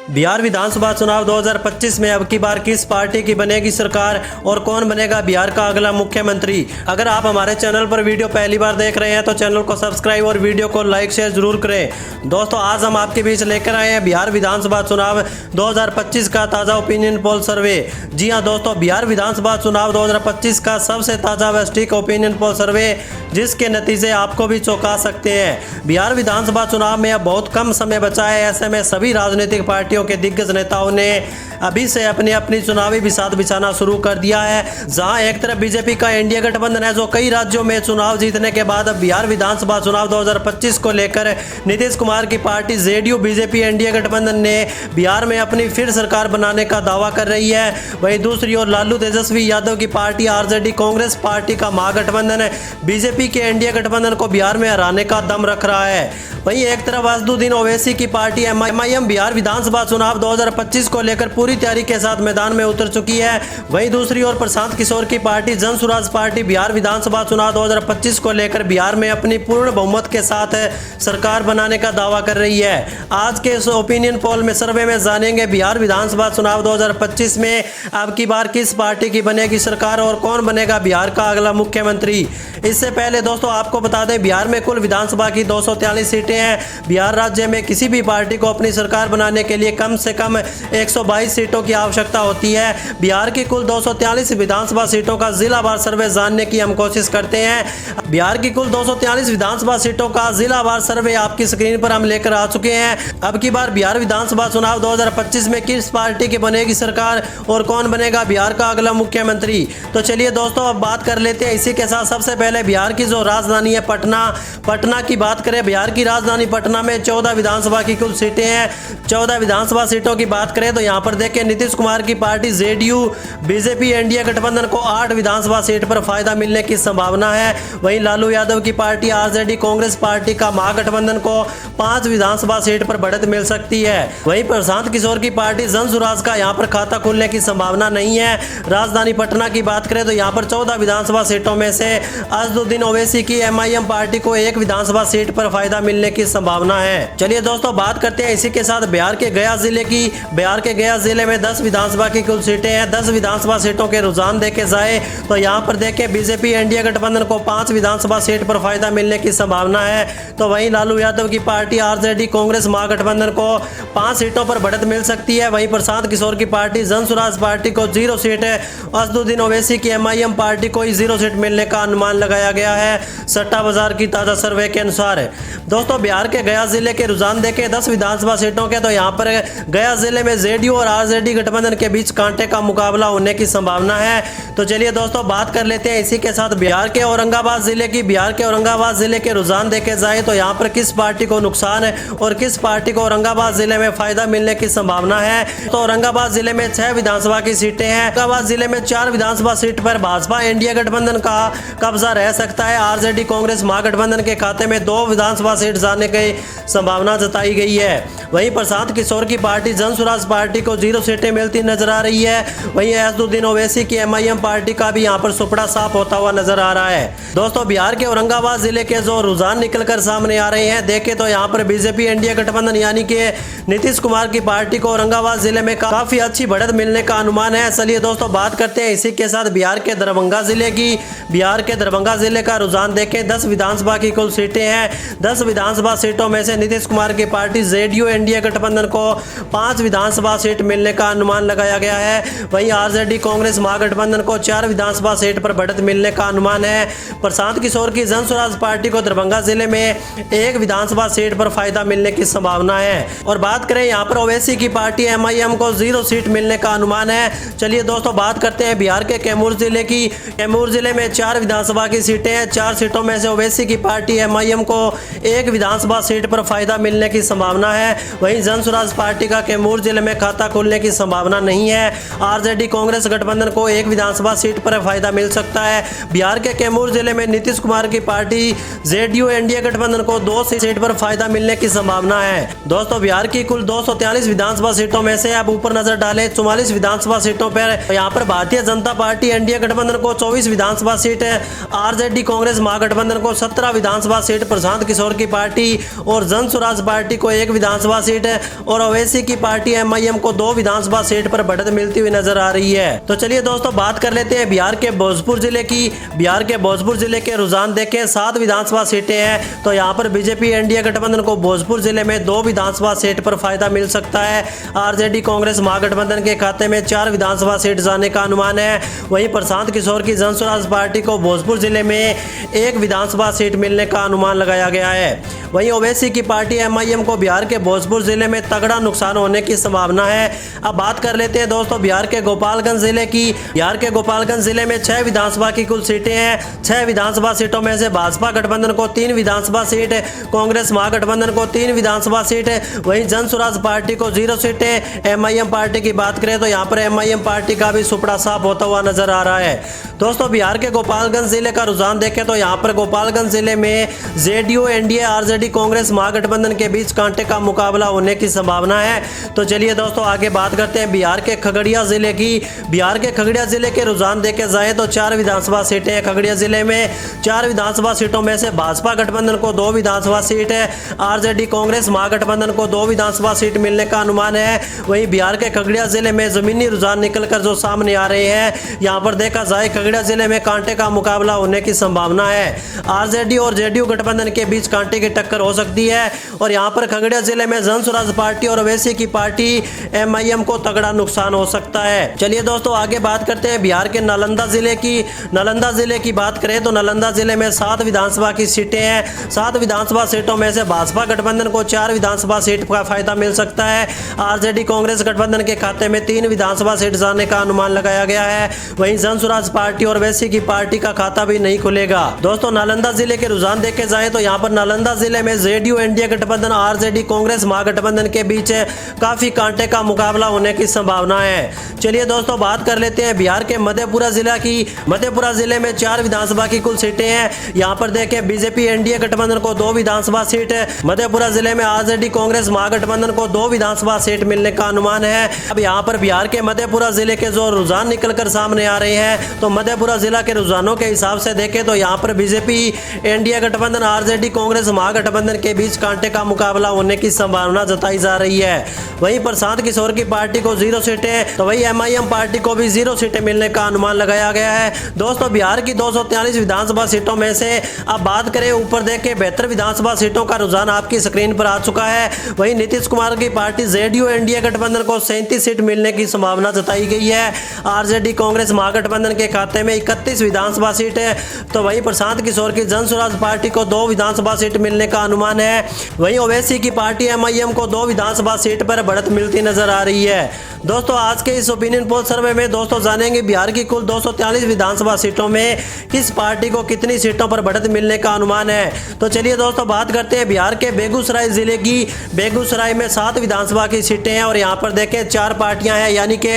बिहार विधानसभा चुनाव 2025 में अब की बार किस पार्टी की बनेगी सरकार और कौन बनेगा बिहार का अगला मुख्यमंत्री। अगर आप हमारे चैनल पर वीडियो पहली बार देख रहे हैं तो चैनल को सब्सक्राइब और वीडियो को लाइक शेयर जरूर करें। दोस्तों, आज हम आपके बीच लेकर आए हैं बिहार विधानसभा चुनाव 2025 का ताज़ा ओपिनियन पोल सर्वे। जी हां दोस्तों, बिहार विधानसभा चुनाव 2025 का सबसे ताज़ा व सटीक ओपिनियन पोल सर्वे, जिसके नतीजे आपको भी चौंका सकते हैं। बिहार विधानसभा चुनाव में अब बहुत कम समय बचा है। ऐसे में सभी राजनीतिक पार्टियों के दिग्गज नेताओं ने अभी से अपनी अपनी चुनावी बिसात बिछाना शुरू कर दिया है। जहां एक तरफ बीजेपी का एनडीए गठबंधन है, जो कई राज्यों में चुनाव जीतने के बाद अब बिहार विधानसभा चुनाव 2025 को लेकर नीतीश कुमार की पार्टी जेडीयू बीजेपी एनडीए गठबंधन ने बिहार में अपनी फिर सरकार बनाने का दावा कर रही है। वहीं दूसरी ओर लालू तेजस्वी यादव की पार्टी आरजेडी कांग्रेस पार्टी का महागठबंधन बीजेपी के एनडीए गठबंधन को बिहार में हराने का दम रख रहा है। वहीं एक तरफ असदुद्दीन ओवैसी की पार्टी एमआईएम बिहार विधानसभा चुनाव 2025 को लेकर पूरी तैयारी के साथ मैदान में उतर चुकी है। वहीं दूसरी ओर प्रशांत किशोर की पार्टी जन सुराज पार्टी बिहार विधानसभा चुनाव 2025 को लेकर बिहार में अपनी पूर्ण बहुमत के साथ सरकार बनाने का दावा कर रही है। आज के इस ओपिनियन पोल में सर्वे में जानेंगे बिहार विधानसभा चुनाव 2025 में अब की बार किस पार्टी की बनेगी सरकार और कौन बनेगा बिहार का अगला मुख्यमंत्री। इससे पहले दोस्तों आपको बता दें, बिहार में कुल विधानसभा की 243 सीटें हैं। बिहार राज्य में किसी भी पार्टी को अपनी सरकार बनाने के लिए कम से कम 122 सीटों की आवश्यकता होती है। बिहार की कुल 243 विधानसभा सीटों का जिलावार सर्वे जानने की हम कोशिश करते हैं। बिहार की कुल 243 विधानसभा सीटों का जिलावार सर्वे आपकी स्क्रीन पर हम लेकर आ चुके हैं। अब की बार बिहार विधानसभा चुनाव 2025 में किस पार्टी की बनेगी सरकार और कौन बनेगा बिहार का अगला मुख्यमंत्री। तो चलिए दोस्तों, अब बात कर लेते हैं इसी के साथ। सबसे पहले बिहार की जो राजधानी है पटना की बात करें। बिहार की राजधानी पटना में 14 विधानसभा की कुल सीटें हैं। 14 विधानसभा सीटों की बात करें तो यहाँ पर देखें, नीतीश कुमार की पार्टी जेडीयू बीजेपी एनडीए गठबंधन को 8 विधानसभा सीट पर फायदा मिलने की संभावना है। वहीं लालू यादव की पार्टी आरजेडी कांग्रेस पार्टी का महागठबंधन को 5 विधानसभा सीट पर बढ़त मिल सकती है। वहीं प्रशांत किशोर की पार्टी जन सुराज का यहाँ पर खाता खुलने की संभावना नहीं है। राजधानी पटना की बात करें तो यहाँ पर 14 विधानसभा सीटों में से असदुद्दीन ओवैसी की एमआईएम पार्टी को 1 विधानसभा सीट पर फायदा मिलने की संभावना है। चलिए दोस्तों, बात करते हैं इसी के साथ बिहार के गया जिले की। बिहार के गया जिले में 10 विधानसभा की कुल सीटें हैं। 10 विधानसभा सीटों के रुझान देखे जाए तो यहाँ पर देखें, बीजेपी एनडीए गठबंधन को 5 विधानसभा सीट पर फायदा मिलने की संभावना है। तो वहीं लालू यादव की पार्टी आरजेडी कांग्रेस महागठबंधन को 5 सीटों पर बढ़त मिल सकती है। वहीं प्रशांत किशोर की पार्टी जन सुराज पार्टी को 0 सीट, असदुद्दीन ओवैसी की एमआईएम पार्टी को 0 सीट मिलने का अनुमान लगाया गया है सट्टा बाजार की ताजा सर्वे के अनुसार। दोस्तों, बिहार के गया जिले के रुझान देखें 10 विधानसभा सीटों के, तो यहाँ पर गया जिले में जेडीयू और आरजेडी गठबंधन के बीच कांटे का मुकाबला होने की संभावना है। तो चलिए दोस्तों, बात कर लेते हैं इसी के साथ बिहार के औरंगाबाद जिले की। बिहार के औरंगाबाद जिले के रुझान देखे जाए तो यहाँ पर किस पार्टी को नुकसान है और किस पार्टी को औरंगाबाद जिले में फायदा मिलने की संभावना है। तो औरंगाबाद जिले में 6 विधानसभा की सीटें हैं। औरंगाबाद जिले में 4 विधानसभा सीट पर भाजपा एनडीए गठबंधन का कब्जा रह सकता है। आरजेडी कांग्रेस महागठबंधन के खाते में 2 विधानसभा सीट जाने की संभावना जताई गई है। वहीं प्रशांत किशोर की पार्टी जन सुराज पार्टी को 0 सीटें मिलती नजर आ रही है। वहीं असदुद्दीन ओवैसी की एमआईएम पार्टी का भी यहाँ पर सुपड़ा साफ होता हुआ नजर आ रहा है। दोस्तों, बिहार के औरंगाबाद जिले के जो रुझान निकलकर सामने आ रहे हैं, देखें तो यहाँ पर बीजेपी एनडीए गठबंधन यानी कि नीतीश कुमार की पार्टी को औरंगाबाद जिले में काफी अच्छी बढ़त मिलने का अनुमान है। चलिए दोस्तों, बात करते हैं इसी के साथ बिहार के दरभंगा जिले की। बिहार के दरभंगा जिले का रुझान देखें, 10 विधानसभा की कुल सीटें हैं। 10 विधानसभा सीटों में से नीतीश कुमार की पार्टी जेडीयू एनडीए गठबंधन को 5 विधानसभा सीट मिलने का अनुमान लगाया गया है। वहीं आरजेडी कांग्रेस महागठबंधन को 4 विधानसभा सीट पर बढ़त मिलने का अनुमान है। प्रशांत किशोर की जन स्वराज पार्टी को दरभंगा जिले में 1 विधानसभा सीट पर फायदा मिलने की संभावना है। और बात करें यहाँ पर ओवैसी की पार्टी एमआईएम को 0 सीट मिलने का अनुमान है। चलिए दोस्तों, बात करते हैं बिहार के कैमूर जिले की। कैमूर जिले में 4 विधानसभा की सीटें हैं। 4 सीटों में से ओवैसी की पार्टी एमआईएम को 1 विधानसभा सीट पर फायदा मिलने की संभावना है। वहीं जन स्वराज पार्टी का कैमूर जिले में खाता खुलने की संभावना नहीं है। आरजेडी कांग्रेस गठबंधन को 1 विधानसभा सीट पर फायदा मिल सकता है। बिहार के कैमूर जिले में नीतीश कुमार की पार्टी जेडीयू एनडीए गठबंधन को 2 सीट पर फायदा मिलने की संभावना है। दोस्तों, बिहार की कुल 243 विधानसभा सीटों में से आप ऊपर नजर डालें 44 विधानसभा सीटों पर यहाँ पर भारतीय जनता पार्टी एनडीए गठबंधन को 24 विधानसभा सीट, आरजेडी कांग्रेस महागठबंधन को 17 विधानसभा सीट, प्रशांत किशोर की पार्टी और जन स्वराज पार्टी को 1 विधानसभा सीट और ओवैसी की पार्टी MIM को 2 विधानसभा सीट पर बढ़त मिलती हुई नजर आ रही है। तो चलिए दोस्तों बात कर लेते हैं बिहार के भोजपुर जिले की। बिहार के भोजपुर जिले के रुझान देखें, 7 विधानसभा सीटें हैं। तो यहाँ पर बीजेपी एनडीए गठबंधन को भोजपुर जिले में 2 विधानसभा सीट पर फायदा मिल सकता है। आरजेडी कांग्रेस महागठबंधन के खाते में 4 विधानसभा सीट जाने का अनुमान है। वहीं प्रशांत किशोर की जन स्वराज पार्टी को भोजपुर जिले में 1 विधानसभा सीट मिलने का अनुमान लगाया गया है। वहीं ओवैसी की पार्टी MIM को बिहार के भोजपुर जिले में तगड़ा नुकसान होने की संभावना है। अब बात कर लेते हैं दोस्तों बिहार के गोपालगंज जिले की। बिहार के गोपालगंज जिले में 6 विधानसभा की कुल सीटें हैं। 6 विधानसभा सीटों में से भाजपा गठबंधन को 3 विधानसभा सीट, कांग्रेस महागठबंधन को 3 विधानसभा सीट, वहीं जन स्वराज पार्टी को 0 सीटें। MIM पार्टी की बात करें तो यहाँ पर MIM पार्टी का भी सुपड़ा साफ होता हुआ नजर आ रहा है। दोस्तों बिहार के गोपालगंज जिले का रुझान देखें तो यहाँ पर गोपालगंज जिले में जेडीयू एनडीए आरजेडी कांग्रेस महागठबंधन के बीच कांटे का मुकाबला होने की संभावना है। तो चलिए दोस्तों आगे बात करते हैं बिहार के खगड़िया जिले की। बिहार के खगड़िया जिले के रुझान देखे जाए तो 4 विधानसभा सीटें हैं। खगड़िया जिले में 4 विधानसभा सीटों में से भाजपा गठबंधन को 2 विधानसभा सीट है। आरजेडी कांग्रेस महागठबंधन को 2 विधानसभा सीट मिलने का अनुमान है। वहीं बिहार के खगड़िया जिले में जमीनी रुझान निकलकर जो सामने आ रहे हैं, यहाँ पर देखा जाए खगड़िया जिले में कांटे का मुकाबला होने की संभावना है। आरजेडी और जेडीयू गठबंधन के बीच कांटे की टक्कर हो सकती है और यहाँ पर खगड़िया जिले में जन स्वराज पार्टी और ओवैसी की पार्टी MIM को तगड़ा नुकसान हो सकता है। चलिए दोस्तों आगे बात करते हैं बिहार के नालंदा जिले की। नालंदा जिले की बात करें तो नालंदा जिले में 7 विधानसभा की सीटें हैं। 7 विधानसभा सीटों में से भाजपा गठबंधन को 4 विधानसभा सीट का फायदा मिल सकता है। आरजेडी कांग्रेस गठबंधन के खाते में 3 विधानसभा सीट जाने का अनुमान लगाया गया है। वहीं जन स्वराज पार्टी और ओवैसी की पार्टी का खाता भी नहीं खुलेगा। दोस्तों नालंदा जिले के रुझान देखे जाए तो यहाँ पर नालंदा जिले में जेडीयू एनडीए गठबंधन आरजेडी कांग्रेस महागठबंधन के बीच काफी कांटे का मुकाबला होने की संभावना है। चलिए दोस्तों बात कर लेते हैं बिहार के मधेपुरा जिला की। मधेपुरा जिले में 4 विधानसभा की कुल सीटें हैं। यहाँ पर देखें बीजेपी एनडीए गठबंधन को 2 विधानसभा सीट है। मधेपुरा जिले में आरजेडी कांग्रेस महागठबंधन को 2 विधानसभा सीट मिलने का अनुमान है। अब यहाँ पर बिहार के मधेपुरा जिले के जो रुझान निकलकर सामने आ रहे हैं, तो मधेपुरा जिला के रुझानों के हिसाब से देखें तो यहाँ पर बीजेपी एनडीए गठबंधन आरजेडी कांग्रेस महागठबंधन के बीच कांटे का मुकाबला होने की संभावना जताई जा रही है। वहीं प्रशांत किशोर की पार्टी को 0 सीटें, तो वही MIM पार्टी को भी 0 सीटें मिलने का अनुमान लगाया गया है। दोस्तों बिहार की 243 विधानसभा सीटों में से अब बात करें ऊपर देखें 72 विधानसभा सीटों का रुझान आपकी स्क्रीन पर आ चुका है। वहीं नीतीश कुमार की पार्टी जेडीयू एनडीए गठबंधन को 37 सीट मिलने की संभावना जताई गई है। आरजेडी कांग्रेस महागठबंधन के खाते में 31 विधानसभा सीट है। तो वहीं प्रशांत किशोर की जन स्वराज पार्टी को 2 विधानसभा सीट मिलने का अनुमान है। वहीं ओवैसी की पार्टी MIM को 2 विधानसभा सीट पर बढ़त मिलती नजर आ रही है। दोस्तों आज के इस ओपिनियन पोल सर्वे में दोस्तों जानेंगे बिहार की कुल 243 विधानसभा सीटों में किस पार्टी को कितनी सीटों पर बढ़त मिलने का अनुमान है। तो चलिए दोस्तों बात करते हैं बिहार के बेगूसराय जिले की। बेगूसराय में 7 विधानसभा की सीटें हैं और यहाँ पर देखें 4 पार्टियां हैं, यानी कि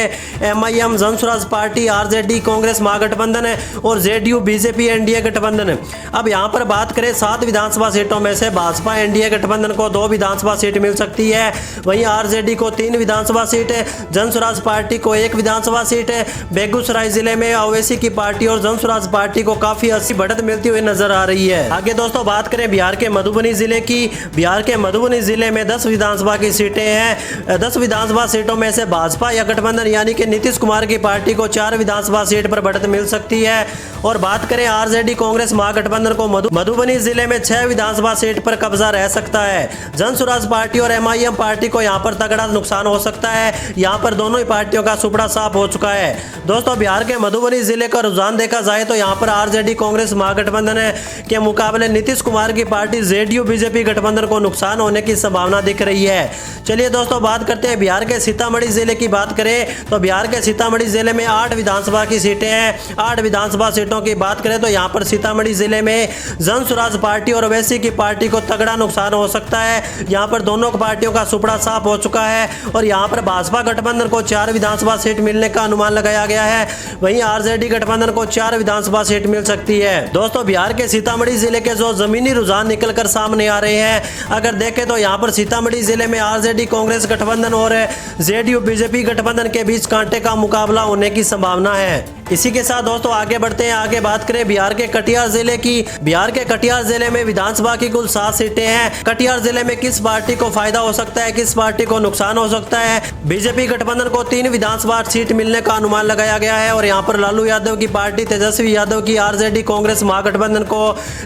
MIM जन स्वराज पार्टी, आरजेडी कांग्रेस महागठबंधन और जेडीयू बीजेपी एनडीए गठबंधन। अब यहाँ पर बात करें 7 विधानसभा सीटों में से भाजपा एनडीए गठबंधन को 2 विधानसभा सीट मिल सकती है। वहीं आरजेडी को 3 विधानसभा सीट, जन स्वराज पार्टी को 1 विधानसभा सीट। बेगूसराय जिले में ओवैसी की पार्टी और जन स्वराज पार्टी को काफी अच्छी बढ़त मिलती हुई नजर आ रही है। आगे दोस्तों बात करें बिहार के मधुबनी जिले की। बिहार के मधुबनी जिले में 10 विधानसभा की सीटें हैं। 10 विधानसभा सीटों में से भाजपा या गठबंधन यानी कि नीतीश कुमार की पार्टी को 4 विधानसभा सीट पर बढ़त मिल सकती है। और बात करें आरजेडी कांग्रेस महागठबंधन को मधुबनी जिले में 6 विधानसभा सीट पर कब्जा रह सकता है। जन स्वराज पार्टी और MIM पार्टी को यहां पर तगड़ा नुकसान हो सकता है। यहां पर दोनों ही पार्टियों का सुपड़ा साफ हो चुका है। दोस्तों बिहार के मधुबनी जिले का रुझान देखा जाए तो यहां पर आरजेडी कांग्रेस महागठबंधन के मुकाबले नीतीश कुमार की पार्टी जेडीयू बीजेपी गठबंधन को नुकसान होने की संभावना दिख रही है। चलिए दोस्तों बात करते हैं बिहार के सीतामढ़ी जिले की। बात करें तो बिहार के सीतामढ़ी जिले में 8 विधानसभा की सीटें हैं। 8 विधानसभा सीटों की बात करें तो यहां पर सीतामढ़ी जिले में जन स्वराज पार्टी और ओवैसी की पार्टी को तगड़ा नुकसान हो सकता है। यहां पर दोनों पार्टियों का सुपड़ा साफ हो चुका है और यहां पर भाजपा गठबंधन को 4 विधानसभा सीट मिलने का अनुमान लगाया गया है। वहीं आरजेडी गठबंधन को 4 विधानसभा सीट मिल सकती है। दोस्तों बिहार के सीतामढ़ी जिले के जो जमीनी रुझान निकलकर सामने आ रहे हैं, अगर देखें तो यहां पर सीतामढ़ी जिले में आरजेडी कांग्रेस गठबंधन और जेडीयू बीजेपी गठबंधन के बीच कांटे का मुकाबला होने की संभावना है। इसी के साथ दोस्तों आगे बढ़ते हैं, आगे बात करें बिहार के कटिहार जिले की। बिहार के कटिहार जिले में विधानसभा की कुल 7 सीटें हैं। कटिहार जिले में किस पार्टी को फायदा हो सकता है, किस पार्टी को नुकसान हो सकता है। बीजेपी गठबंधन को 3 विधानसभा सीट मिलने का अनुमान लगाया गया है और यहाँ पर लालू यादव की पार्टी, तेजस्वी यादव की आरजेडी कांग्रेस महागठबंधन को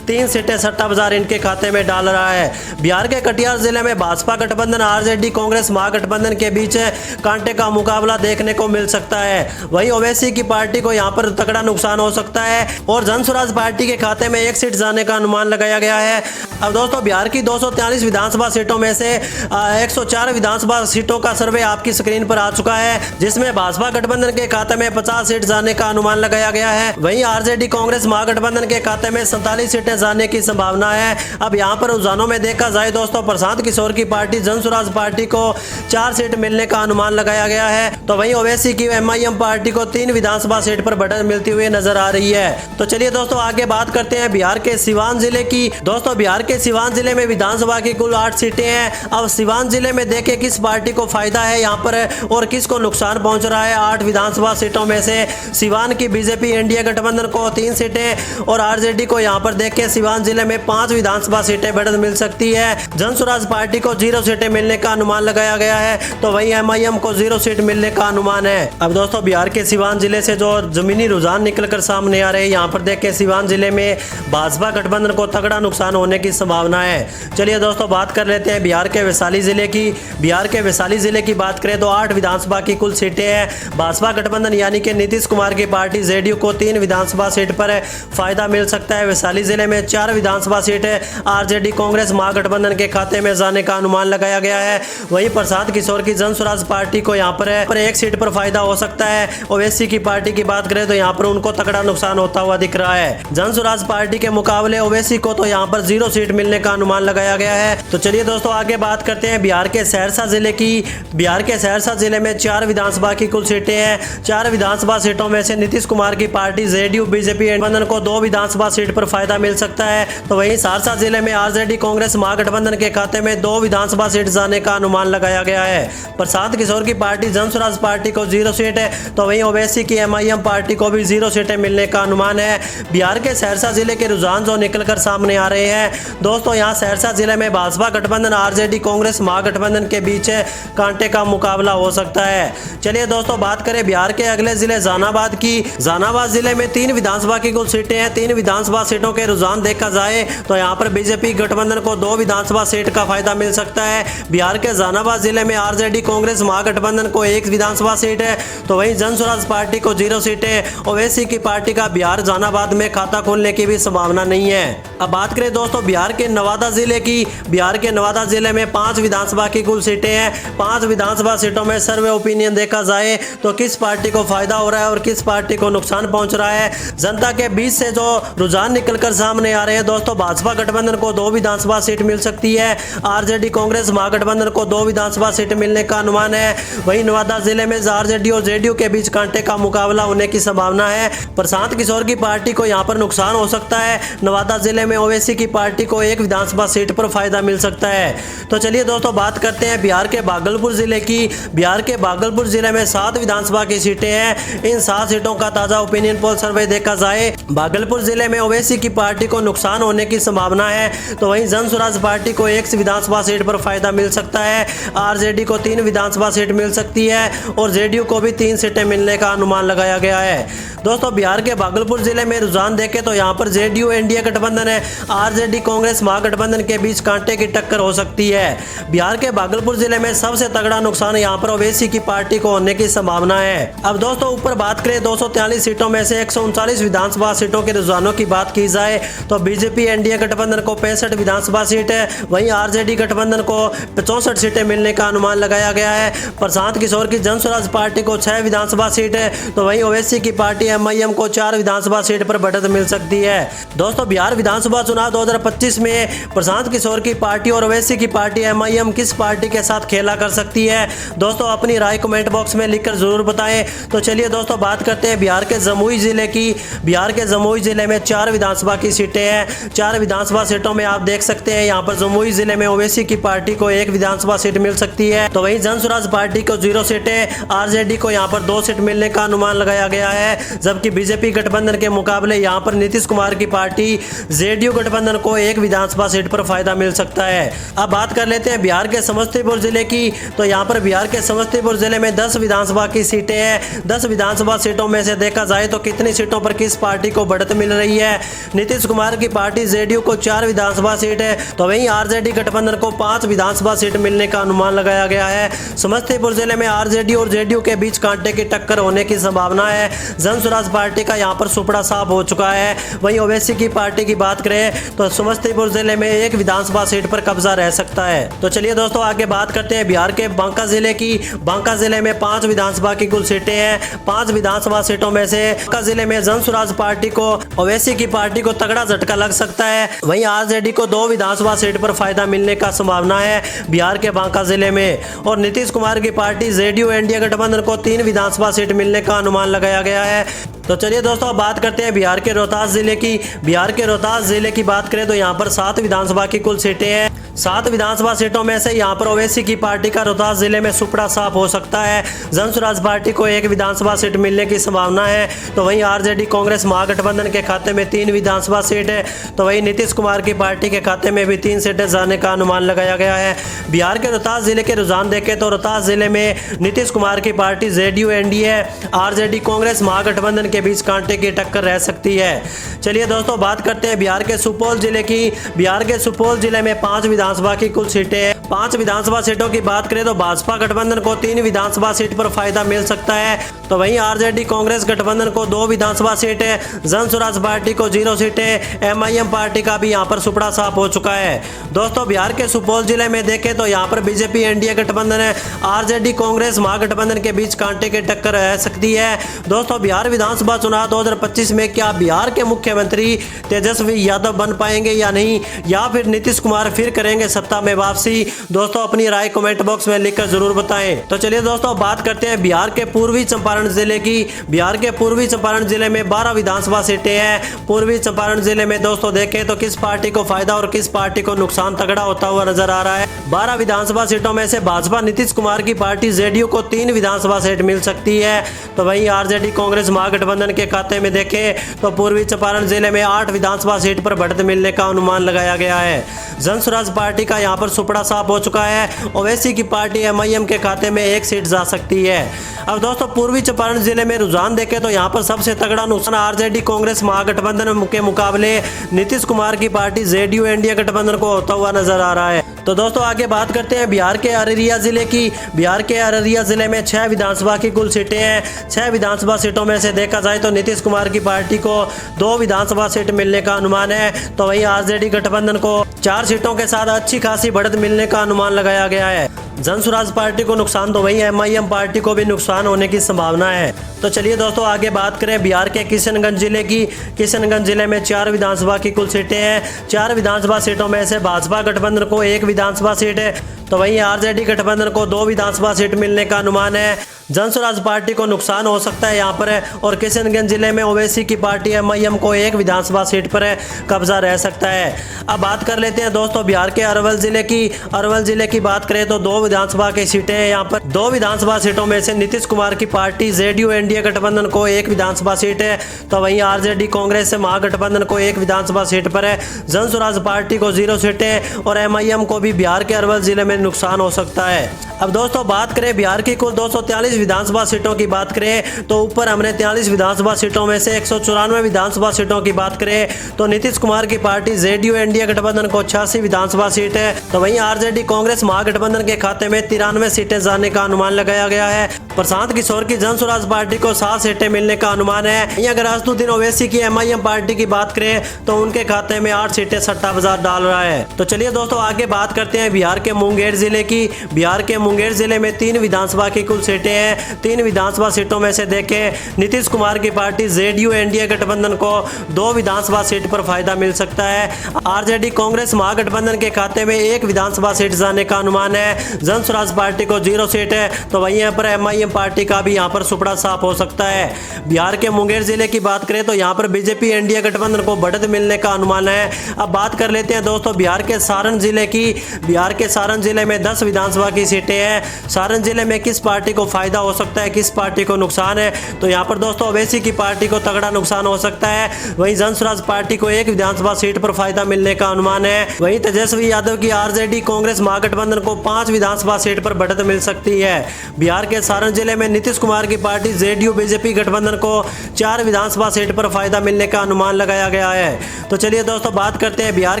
3 सीटें सट्टा बाजार इनके खाते में डाल रहा है। बिहार के कटिहार जिले में भाजपा गठबंधन, आरजेडी कांग्रेस महागठबंधन के बीच कांटे का मुकाबला देखने को मिल सकता है। वहीं ओवैसी की पार्टी को यहाँ पर तगड़ा नुकसान हो सकता है और जन स्वराज पार्टी के खाते में 1 सीट जाने का अनुमान लगाया गया है। अब दोस्तों बिहार की 243 विधानसभा सीटों में से 104 विधानसभा सीटों का सर्वे आपकी स्क्रीन पर आ चुका है, जिसमें भाजपा गठबंधन के खाते में 50 सीट जाने का अनुमान लगाया गया है। वहीं आरजेडी कांग्रेस महागठबंधन के खाते में 47 सीटें जाने की संभावना है। अब यहाँ पर रुझानों में देखा जाए दोस्तों, प्रशांत किशोर की पार्टी जन स्वराज पार्टी को 4 सीट मिलने का अनुमान लगाया गया है, तो वहीं ओवैसी की एमआईएम पार्टी को 3 विधानसभा सीट पर बढ़त मिलती हुई नजर आ रही है। तो चलिए दोस्तों आगे बात करते हैं बिहार के सिवान जिले की। दोस्तों बिहार के सिवान जिले में विधानसभा की कुल 8 सीटें हैं। अब सिवान जिले में देखें किस पार्टी को फायदा है यहाँ पर और किसको नुकसान पहुंच रहा है। 8 विधानसभा सीटों में से सिवान की बीजेपी एनडीए गठबंधन को 3 सीटें और आरजेडी को यहाँ पर देखें सिवान जिले में 5 विधानसभा सीटें बढ़त मिल सकती है। जन स्वराज पार्टी को 0 सीटें मिलने का अनुमान लगाया गया है, तो वहीं एमआईएम को 0 सीट मिलने का अनुमान है। अब दोस्तों बिहार के सिवान जिले से जो जमीनी रुझान निकलकर सामने आ रहे हैं, यहाँ पर देखें सिवान जिले में भाजपा गठबंधन को तगड़ा नुकसान होने की संभावना है। चलिए दोस्तों बात कर लेते हैं बिहार के वैशाली जिले की। बिहार के वैशाली जिले की बात करें तो 8 विधानसभा की कुल सीटें हैं। भाजपा गठबंधन यानी कि नीतीश कुमार की पार्टी जेडीयू को 3 विधानसभा सीट पर फायदा मिल सकता है। वैशाली जिले में 4 विधानसभा सीटें आरजेडी कांग्रेस महागठबंधन के खाते में जाने का अनुमान लगाया गया है। वहीं प्रशांत किशोर की जन स्वराज पार्टी को यहाँ पर 1 सीट पर फायदा हो सकता है। ओवैसी की पार्टी की बात करें तो यहाँ पर उनको तगड़ा नुकसान होता हुआ दिख रहा है। जन स्वराज पार्टी के मुकाबले ओवैसी को तो यहाँ पर 0 सीट मिलने का अनुमान लगाया गया है। तो चलिए दोस्तों आगे बात करते हैं बिहार के सहरसा जिले की। बिहार के सहरसा जिले में 4 विधानसभा की कुल सीटें हैं। 4 विधानसभा सीटों में से नीतीश कुमार की पार्टी जेडीयू बीजेपी गठबंधन को 2 विधानसभा सीट पर फायदा मिल सकता है, तो वहीं सहरसा जिले में आरजेडी कांग्रेस महागठबंधन के खाते में 2 विधानसभा सीट जाने का अनुमान लगाया गया है। प्रशांत किशोर की पार्टी जन स्वराज पार्टी को 0 सीट है, तो वहीं ओवैसी की एमआईएम पार्टी को भी 0 सीटें मिलने का अनुमान है। बिहार के सहरसा जिले के रुझान जो निकलकर सामने आ रहे हैं दोस्तों, यहाँ सहरसा जिले में भाजपा गठबंधन आरजेडी कांग्रेस महागठबंधन के बीच कांटे का मुकाबला हो सकता है। चलिए दोस्तों बात करें बिहार के अगले जिले जहानाबाद की। जहानाबाद जिले में 3 विधानसभा की कुल सीटें हैं। 3 विधानसभा सीटों के रुझान देखा जाए तो यहाँ पर बीजेपी गठबंधन को 2 विधानसभा सीट का फायदा मिल सकता है। बिहार के जहानाबाद जिले में आरजेडी कांग्रेस महागठबंधन को 1 विधानसभा सीट है, तो वहीं जन स्वराज पार्टी को 0 सीटें। ओवैसी की पार्टी का बिहार जहानाबाद में खाता खोलने की भी संभावना नहीं है। अब बात करें दोस्तों बिहार के नवादा जिले की। बिहार के नवादा जिले में 5 विधानसभा की कुल सीटें हैं। 5 विधानसभा सीटों में सर्वे ओपिनियन देखा जाए तो किस पार्टी को फायदा हो रहा है और किस पार्टी को नुकसान पहुंच रहा है। जनता के बीच से जो रुझान निकलकर सामने आ रहे हैं दोस्तों, भाजपा गठबंधन को 2 विधानसभा सीट मिल सकती है। आरजेडी कांग्रेस महागठबंधन को 2 विधानसभा सीट मिलने का अनुमान है। वहीं नवादा जिले में आरजेडी और जेडीयू के बीच कांटे का मुकाबला होने की संभावना है। प्रशांत किशोर की पार्टी को यहाँ पर नुकसान हो सकता है। नवादा जिले में ओवैसी की पार्टी को 1 विधानसभा सीट पर फायदा मिल सकता है। तो चलिए दोस्तों बात करते हैं बिहार के भागलपुर जिले की। बिहार के भागलपुर जिले में 7 विधानसभा की सीटें हैं। इन 7 सीटों का ताजा ओपिनियन पोल सर्वे देखा जाए, भागलपुर जिले में ओवैसी की पार्टी को नुकसान होने की संभावना है, तो वहीं जन स्वराज पार्टी को 1 विधानसभा सीट पर फायदा मिल सकता है। आरजेडी को 3 विधानसभा सीट मिल सकती है और जेडीयू को भी 3 सीटें मिलने का अनुमान लगाया गया है। दोस्तों बिहार के भागलपुर जिले में रुझान देखें तो यहाँ पर जेडीयू एनडीए गठबंधन है, आरजेडी कांग्रेस महागठबंधन के बीच कांटे की टक्कर हो सकती है। बिहार के भागलपुर जिले में सबसे तगड़ा नुकसान यहाँ पर ओवैसी की पार्टी को होने की संभावना है। अब दोस्तों ऊपर बात करें 243 सीटों में से 139 विधानसभा सीटों के रुझानों की बात की जाए तो बीजेपी एनडीए गठबंधन को 65 विधानसभा सीट है, वहीं आरजेडी गठबंधन को 64 सीटें मिलने का अनुमान लगाया गया है। प्रशांत किशोर की जन स्वराज पार्टी को 6 विधानसभा सीट है, तो वहीं ओवैसी की पार्टी एमआईएम को 4 विधानसभा सीट पर बढ़त मिल सकती है। दोस्तों बिहार विधानसभा चुनाव 2025 में प्रशांत किशोर की पार्टी और ओवैसी की पार्टी एमआईएम किस पार्टी के साथ खेला कर सकती है। दोस्तों अपनी राय कमेंट बॉक्स में लिखकर जरूर बताएं। तो चलिए दोस्तों बात करते हैं बिहार के जमुई जिले की। बिहार के जमुई जिले में 4 विधानसभा की सीटें हैं। 4 विधानसभा सीटों में आप देख सकते हैं यहाँ पर जमुई जिले में ओवैसी की पार्टी को 1 विधानसभा सीट मिल सकती है, तो वहीं जन स्वराज पार्टी को 0 सीटें, आरजेडी को यहाँ पर 2 सीट मिलने का अनुमान लगाया गया है, जबकि बीजेपी गठबंधन के मुकाबले यहां पर नीतीश कुमार की पार्टी जेडीयू गठबंधन को एक विधानसभा सीट पर फायदा मिल सकता है। अब बात कर लेते हैं बिहार के समस्तीपुर जिले की। तो यहां पर बिहार के समस्तीपुर जिले में 10 विधानसभा की सीटें हैं। 10 विधानसभा सीटों में से देखा जाए तो कितनी सीटों पर किस पार्टी को बढ़त मिल रही है। नीतीश कुमार की पार्टी जेडीयू को 4 विधानसभा सीट है, तो वहीं आरजेडी गठबंधन को 5 विधानसभा सीट मिलने का अनुमान लगाया गया है। समस्तीपुर जिले में आरजेडी और जेडीयू के बीच कांटे की टक्कर होने की संभावना है। जन स्वराज पार्टी का यहां पर सुपड़ा साफ हो चुका है। वहीं ओवैसी की पार्टी की बात करें तो समस्तीपुर जिले में एक विधानसभा सीट पर कब्जा रह सकता है। तो चलिए दोस्तों आगे बात करते हैं बिहार के बांका जिले की। बांका जिले में 5 विधानसभा की कुल सीटें हैं। 5 विधानसभा सीटों में से बांका जिले में जन स्वराज पार्टी को ओवैसी की पार्टी को तगड़ा झटका लग सकता है। वहीं आरजेडी को 2 विधानसभा सीट पर फायदा मिलने का संभावना है बिहार के बांका जिले में। और नीतीश कुमार की पार्टी जेडीयू एनडीए गठबंधन को 3 विधानसभा सीट मिलने का अनुमान लगाया गया है। तो चलिए दोस्तों अब बात करते हैं बिहार के रोहतास जिले की। बिहार के रोहतास जिले की बात करें तो यहाँ पर 7 विधानसभा की कुल सीटें हैं। 7 विधानसभा सीटों में से यहाँ पर ओवैसी की पार्टी का रोहतास जिले में सुपड़ा साफ हो सकता है। जन स्वराज पार्टी को 1 विधानसभा सीट मिलने की संभावना है। तो वहीं आरजेडी कांग्रेस महागठबंधन के खाते में 3 विधानसभा सीट है। तो वहीं नीतीश कुमार की पार्टी के खाते में भी 3 सीटें जाने का अनुमान लगाया गया है। बिहार के रोहतास जिले के रुझान देखें तो रोहतास जिले में नीतीश कुमार की पार्टी जेडीयू एनडीए आरजेडी कांग्रेस महागठबंधन के बीच कांटे की टक्कर रह सकती है। चलिए दोस्तों बात करते हैं बिहार के सुपौल जिले की। बिहार के सुपौल जिले में 5 विधानसभा की कुल सीटें हैं। 5 विधानसभा सीटों की बात करें तो भाजपा गठबंधन को 3 विधानसभा सीट पर फायदा मिल सकता है। तो वहीं आरजेडी कांग्रेस गठबंधन को 2 विधानसभा सीटें, जन स्वराज पार्टी को 0 सीटें, एमआईएम पार्टी का भी यहां पर सुपड़ा साफ हो चुका है। दोस्तों बिहार के सुपौल जिले में देखें तो यहां पर बीजेपी एनडीए गठबंधन है, आरजेडी कांग्रेस महागठबंधन के बीच कांटे की टक्कर रह सकती है। दोस्तों बिहार विधानसभा चुनाव 2025 में क्या बिहार के मुख्यमंत्री तेजस्वी यादव बन पाएंगे या नहीं, या फिर नीतीश कुमार फिर करेंगे सत्ता में वापसी? दोस्तों अपनी राय कमेंट बॉक्स में लिखकर जरूर बताएं। तो चलिए दोस्तों बात करते हैं बिहार के पूर्वी चंपारण जिले की। बिहार के पूर्वी चंपारण जिले में 12 विधानसभा सीटें हैं। पूर्वी चंपारण जिले में दोस्तों देखें तो किस पार्टी को फायदा और किस पार्टी को नुकसान तगड़ा होता हुआ नजर आ रहा है। 12 विधानसभा सीटों में से भाजपा नीतीश कुमार की पार्टी जेडीयू को 3 विधानसभा सीट मिल सकती है। तो वहीं आरजेडी कांग्रेस महागठबंधन के खाते में देखें तो पूर्वी चंपारण जिले में 8 विधानसभा सीट पर बढ़त मिलने का अनुमान लगाया गया है। जन स्वराज पार्टी का यहां पर सुपड़ा साफ हो चुका है। ओवैसी की पार्टी एमआईएम के खाते में 1 सीट जा सकती है। अब दोस्तों पूर्वी चंपारण जिले में रुझान देखें तो यहां पर सबसे तगड़ा नुकसान आरजेडी कांग्रेस महागठबंधन के मुकाबले नीतीश कुमार की पार्टी जेडीयू एनडीए गठबंधन को होता हुआ नजर आ रहा है। तो दोस्तों आगे बात करते हैं बिहार के अररिया जिले की। बिहार के अररिया जिले में 6 विधानसभा की कुल सीटें हैं। 6 विधानसभा सीटों में से देखा जाए तो नीतीश कुमार की पार्टी को 2 विधानसभा सीट मिलने का अनुमान है। तो वहीं आरजेडी गठबंधन को 4 सीटों के साथ अच्छी खासी बढ़त मिलने का अनुमान लगाया गया है। जन स्वराज पार्टी को नुकसान तो वहीं एमआईएम पार्टी को भी नुकसान होने की संभावना है। तो चलिए दोस्तों आगे बात करें बिहार के किशनगंज जिले की। किशनगंज जिले में 4 विधानसभा की कुल सीटें हैं। 4 विधानसभा सीटों में से भाजपा गठबंधन को 1 विधानसभा सीट है। तो वहीं आरजेडी गठबंधन को 2 विधानसभा सीट मिलने का अनुमान है। जन स्वराज पार्टी को नुकसान हो सकता है यहाँ पर। और किशनगंज जिले में ओवैसी की पार्टी एमआईएम को 1 विधानसभा सीट पर कब्जा रह सकता है। अब बात कर लेते हैं दोस्तों बिहार के अरवल जिले की। अरवल जिले की बात करें तो 2 विधानसभा की सीटें हैं। यहाँ पर 2 विधानसभा सीटों में से नीतीश कुमार की पार्टी जेडीयू एनडीए गठबंधन को 1 विधानसभा सीट है। तो वहीं आरजेडी कांग्रेस से महागठबंधन को 1 विधानसभा सीट पर है। जन स्वराज पार्टी को 0 सीटें और एमआईएम को भी बिहार के अरवल जिले में नुकसान हो सकता है। अब दोस्तों बात करें बिहार की कुल 243 विधानसभा सीटों की बात करें तो ऊपर हमने 43 विधानसभा सीटों में से 194 विधानसभा सीटों की बात करें तो नीतीश कुमार की पार्टी जेडीयू एनडीए गठबंधन को 86 विधानसभा सीट है। तो वहीं आरजेडी कांग्रेस महागठबंधन के खाते में 93 सीटें जाने का अनुमान लगाया गया है। प्रशांत किशोर की जन स्वराज पार्टी को 7 सीटें मिलने का अनुमान है। अगर असदुद्दीन ओवैसी की एमआईएम पार्टी की बात करें तो उनके खाते में 8 सीटें सट्टा बाजार डाल रहा है। तो चलिए दोस्तों आगे बात करते हैं बिहार के मुंगेर जिले की। बिहार के मुंगेर जिले में 3 विधानसभा की कुल सीटें हैं। 3 विधानसभा सीटों में से देखें नीतीश कुमार की पार्टी जेडीयू एनडीए गठबंधन को 2 विधानसभा सीट पर फायदा मिल सकता है। आरजेडी कांग्रेस महागठबंधन के खाते में 1 विधानसभा सीट जाने का अनुमान है। जन स्वराज पार्टी को 0 सीट है। तो वहीं पर एमआईएम एमआईएम पार्टी का भी यहाँ पर सुपड़ा साफ हो सकता है। बिहार के मुंगेर जिले की बात करें तो यहाँ पर बीजेपी एनडीए गठबंधन को बढ़त मिलने का अनुमान है। अब बात कर लेते हैं दोस्तों बिहार के सारण जिले की। बिहार के सारण जिले में 10 विधानसभा की सीटें हैं। सारण जिले में किस पार्टी को फायदा हो सकता है, किस पार्टी को नुकसान है, तो यहाँ पर दोस्तों ओवैसी की पार्टी को तगड़ा नुकसान हो सकता है। वहीं जनसुराज पार्टी को एक विधानसभा सीट पर फायदा मिलने का अनुमान है। वहीं तेजस्वी यादव की आरजेडी कांग्रेस महागठबंधन को 5 विधानसभा सीट पर बढ़त मिल सकती है। बिहार के सारण जिले में नीतीश कुमार की पार्टी जेडीयू बीजेपी गठबंधन को 4 विधानसभा सीट पर फायदा मिलने का अनुमान लगाया गया है। तो चलिए दोस्तों बात करते हैं बिहार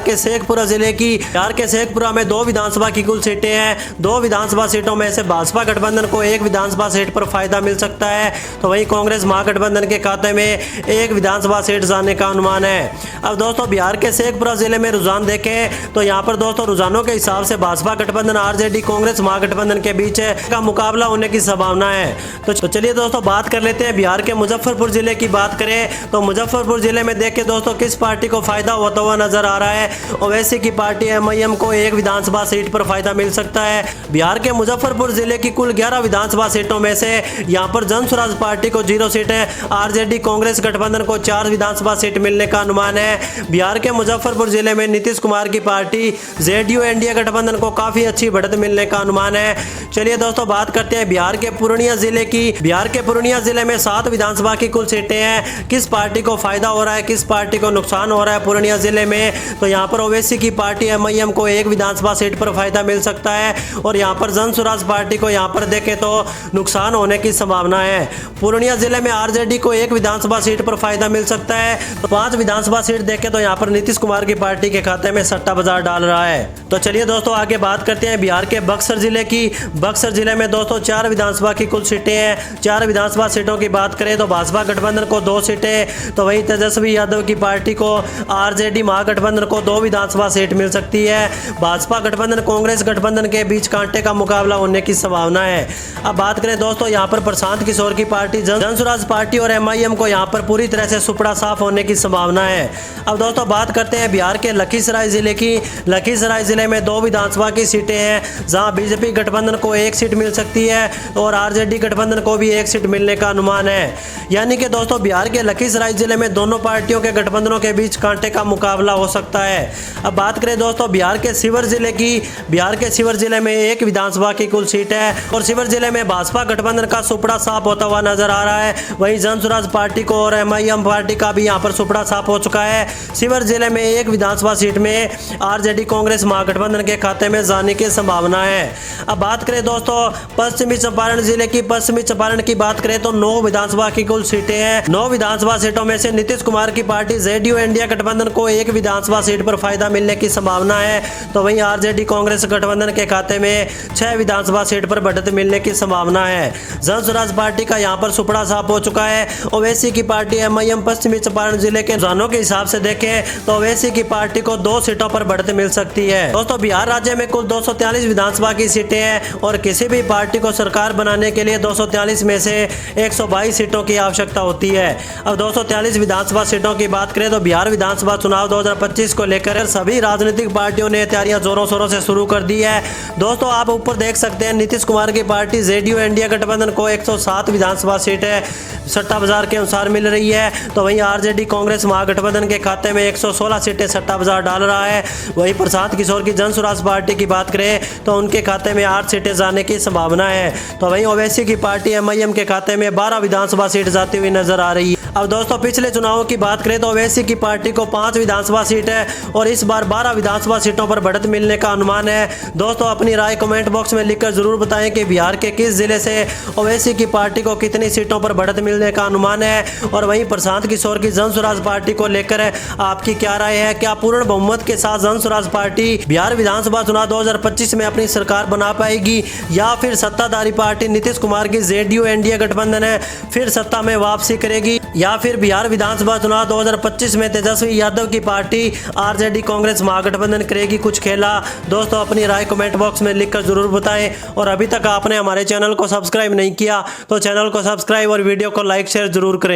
के शेखपुरा जिले की। बिहार के शेखपुरा में 2 विधानसभा की कुल सीटें हैं। 2 विधानसभा सीटों में से भाजपा गठबंधन को 1 विधानसभा सीट पर फायदा मिल सकता है, तो वहीं कांग्रेस महागठबंधन के खाते में 1 विधानसभा सीट जाने का अनुमान है। अब दोस्तों बिहार के शेखपुरा जिले में रुझान देखें तो यहाँ पर दोस्तों रुझानों के हिसाब से भाजपा गठबंधन आरजेडी कांग्रेस महागठबंधन के बीच का मुकाबला होने की संभावना है। तो चलिए दोस्तों बात कर लेते हैं बिहार के मुजफ्फरपुर जिले की। बात करें तो मुजफ्फरपुर जिले में देखें दोस्तों किस पार्टी को फायदा होता हुआ नजर आ रहा है। ओवैसी की पार्टी एमआईएम को 1 विधानसभा सीट पर फायदा मिल सकता है। बिहार के मुजफ्फरपुर जिले की कुल 11 विधानसभा सीटों में से यहाँ पर जनसुराज पार्टी को 0 सीटें, आरजेडी कांग्रेस गठबंधन को 4 विधानसभा सीट मिलने का अनुमान है। बिहार के मुजफ्फरपुर जिले में नीतीश कुमार की पार्टी जेडीयू एनडीए गठबंधन को काफी अच्छी बढ़त मिलने का अनुमान है। चलिए दोस्तों बात करते हैं बिहार के पूर्णिया जिले की। बिहार के पूर्णिया जिले में 7 विधानसभा की कुल सीटें हैं। किस पार्टी को फायदा हो रहा है, किस पार्टी को नुकसान हो रहा है पूर्णिया जिले में, तो यहाँ पर ओवैसी की पार्टी एमआईएम को 1 विधानसभा सीट पर फायदा मिल सकता है और यहाँ पर जनसुराज पार्टी को यहाँ पर देखें तो नुकसान होने की संभावना है। पूर्णिया जिले में आरजेडी को 1 विधानसभा सीट पर फायदा मिल सकता है। तो 5 विधानसभा सीट देखें तो यहाँ पर नीतीश कुमार की पार्टी के खाते में सट्टा बाजार डाल रहा है। तो चलिए दोस्तों आगे बात करते हैं बिहार के बक्सर जिले की। बक्सर जिले में दोस्तों 4 विधानसभा की कुल सीटें हैं। 4 विधानसभा सीटों की बात करें तो भाजपा गठबंधन को 2 सीटें, तो वहीं तेजस्वी यादव की पार्टी को आरजेडी महागठबंधन को 2 विधानसभा सीट मिल सकती है। भाजपा गठबंधन कांग्रेस गठबंधन के बीच कांटे का मुकाबला होने की संभावना है। अब बात करें दोस्तों यहाँ पर प्रशांत किशोर की पार्टी जनसुराज पार्टी और एमआईएम को यहाँ पर पूरी तरह से सुपड़ा साफ होने की संभावना है। अब दोस्तों बात करते हैं बिहार के लखीसराय जिले की। लखीसराय जिले में 2 विधानसभा की सीटें हैं, जहां बीजेपी गठबंधन को 1 सीट मिल सकती है और आरजेडी गठबंधन को भी 1 सीट मिलने का अनुमान है। यानी कि दोस्तों बिहार के लखीसराय जिले में दोनों पार्टियों के गठबंधनों के बीच कांटे का मुकाबला हो सकता है। अब बात करें दोस्तों बिहार के शिवर जिले की। बिहार के शिवर जिले में 1 विधानसभा की कुल सीट है और शिवर जिले में भाजपा गठबंधन का सुपड़ा साफ होता हुआ नजर आ रहा है। वहीं जनसुराज पार्टी को और एमआईएम पार्टी का भी यहाँ पर सुपड़ा साफ हो चुका है। शिवर जिले में 1 विधानसभा सीट में आरजेडी कांग्रेस महागठबंधन के खाते में जाने की संभावना है। अब बात करें दोस्तों पश्चिमी चंपारण जिले की। पश्चिमी चंपारण की बात करें तो 9 विधानसभा की कुल सीटें हैं। 9 विधानसभा सीटों में से नीतीश कुमार की पार्टी जेडीयू इंडिया गठबंधन को 1 विधानसभा सीट पर फायदा मिलने की संभावना है, तो वहीं आरजेडी कांग्रेस गठबंधन के खाते में 6 विधानसभा सीट पर बढ़त मिलने की संभावना है। जनसुराज पार्टी का यहाँ पर सुपड़ा साफ हो चुका है। ओवैसी की पार्टी एमआईएम पश्चिमी चंपारण जिले के रुझानों के हिसाब से देखें तो ओवैसी की पार्टी को 2 सीटों पर बढ़त मिल सकती है। दोस्तों बिहार राज्य में कुल 243 विधानसभा की सीटें हैं और किसी भी पार्टी को सरकार बनाने के लिए 243 में से 122 सीटों की आवश्यकता होती है। अब 243 विधानसभा सीटों की बात करें तो बिहार विधानसभा चुनाव 2025 को लेकर सभी राजनीतिक पार्टियों ने तैयारियां जोरों शोरों से शुरू कर दी है। दोस्तों आप ऊपर देख सकते हैं नीतीश कुमार की पार्टी जेडीयू इंडिया गठबंधन को 107 विधानसभा सीटें सट्टा बाजार के अनुसार मिल रही है, तो वहीं आरजेडी कांग्रेस महागठबंधन के खाते में 116 सीटें सट्टा बाजार डाल रहा है। वहीं प्रशांत किशोर की जनसुराज पार्टी की बात करें तो उनके खाते में 8 सीटें जाने की संभावना है, तो वहीं ओवैसी की पार्टी एमआईएम के खाते में 12 विधानसभा सीट जाती हुई नजर आ रही है। अब दोस्तों पिछले चुनावों की बात करें तो ओवैसी की पार्टी को 5 विधानसभा सीट है और इस बार 12 विधानसभा सीटों पर बढ़त मिलने का अनुमान है। दोस्तों अपनी राय कमेंट बॉक्स में लिखकर जरूर बताएं कि बिहार के किस जिले से ओवैसी की पार्टी को कितनी सीटों पर बढ़त मिलने का अनुमान है, और वहीं प्रशांत किशोर की जनसुराज पार्टी को लेकर आपकी क्या राय है। क्या पूर्ण बहुमत के साथ जनसुराज पार्टी बिहार विधानसभा चुनाव 2025 में अपनी सरकार बना पाएगी, या फिर सत्ताधारी पार्टी नीतीश कुमार की जेडीयू एनडीए गठबंधन है फिर सत्ता में वापसी करेगी, या फिर बिहार विधानसभा चुनाव 2025 में तेजस्वी यादव की पार्टी आरजेडी कांग्रेस महागठबंधन करेगी कुछ खेला। दोस्तों अपनी राय कमेंट बॉक्स में लिखकर जरूर बताएं, और अभी तक आपने हमारे चैनल को सब्सक्राइब नहीं किया तो चैनल को सब्सक्राइब और वीडियो को लाइक शेयर जरूर करें।